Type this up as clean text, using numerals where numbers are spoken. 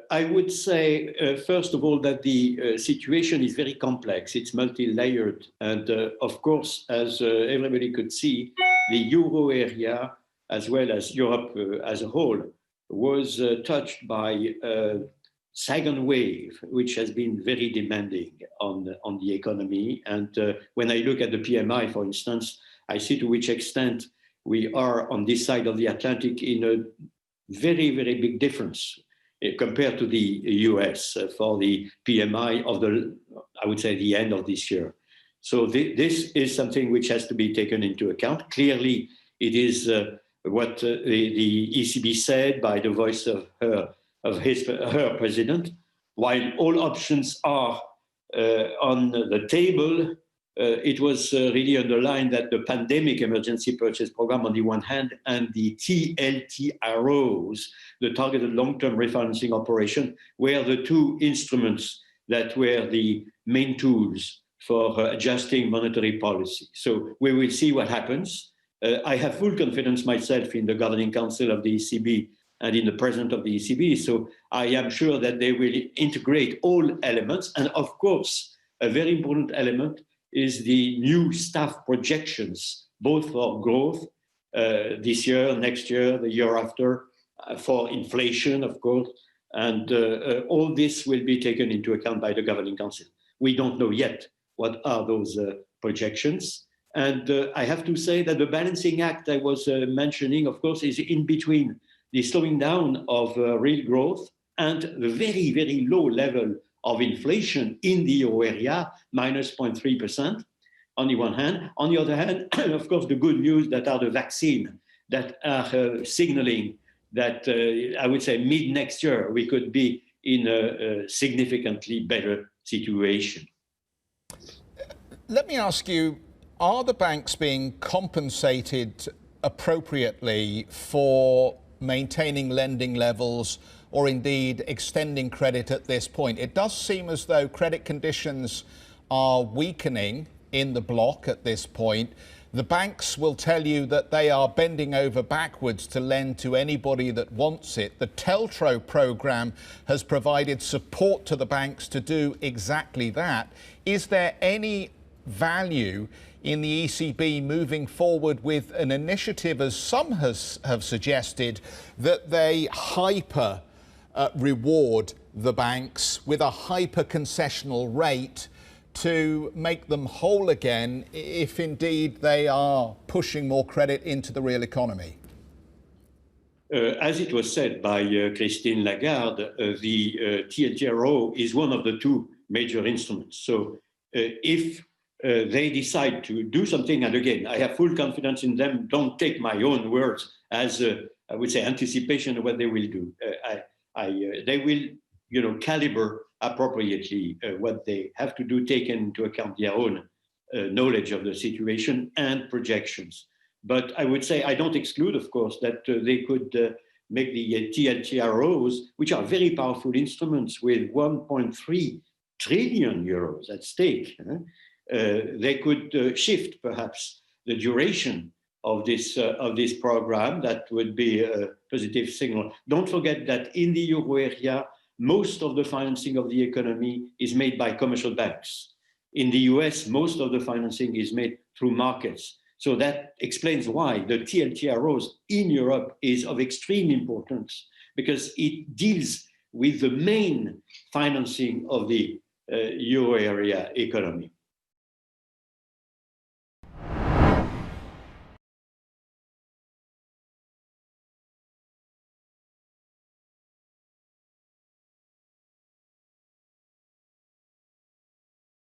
I would say, first of all, that the situation is very complex. It's multi-layered. And of course, as everybody could see, the euro area, as well as Europe as a whole, was touched by a second wave, which has been very demanding on the economy. And when I look at the PMI, for instance, I see to which extent we are on this side of the Atlantic in a very, very big difference compared to the US for the PMI of I would say, the end of this year. So this is something which has to be taken into account. Clearly, it is what the ECB said by the voice of her president. While all options are on the table, it was really underlined that the pandemic emergency purchase program on the one hand and the TLTROs, the targeted long-term refinancing operation, were the two instruments that were the main tools for adjusting monetary policy. So we will see what happens. I have full confidence myself in the Governing Council of the ECB and in the President of the ECB. So I am sure that they will integrate all elements. And of course, a very important element is the new staff projections, both for growth this year, next year, the year after, for inflation, of course. And all this will be taken into account by the Governing Council. We don't know yet what are those projections. And I have to say that the balancing act I was mentioning, of course, is in between the slowing down of real growth and the very, very low level of inflation in the euro area, minus 0.3% on the one hand. On the other hand, of course, the good news that are the vaccine that are signaling that I would say mid next year, we could be in a significantly better situation. Let me ask you, are the banks being compensated appropriately for maintaining lending levels or indeed extending credit at this point? It does seem as though credit conditions are weakening in the bloc at this point. The banks will tell you that they are bending over backwards to lend to anybody that wants it. The TLTRO program has provided support to the banks to do exactly that. Is there any value in the ECB moving forward with an initiative, as some have suggested, that they hyper reward the banks with a hyper concessional rate to make them whole again if indeed they are pushing more credit into the real economy? As it was said by Christine Lagarde, the TLTRO is one of the two major instruments. So if they decide to do something, and again, I have full confidence in them, don't take my own words as, I would say, anticipation of what they will do. They will, calibrate appropriately what they have to do, taking into account their own knowledge of the situation and projections. But I would say I don't exclude, of course, that they could make the TLTROs, which are very powerful instruments with 1.3 trillion euros at stake. They could shift perhaps the duration of this program. That would be a positive signal. Don't forget that in the euro area, most of the financing of the economy is made by commercial banks. In the US, most of the financing is made through markets. So that explains why the TLTROs in Europe is of extreme importance, because it deals with the main financing of the euro area economy.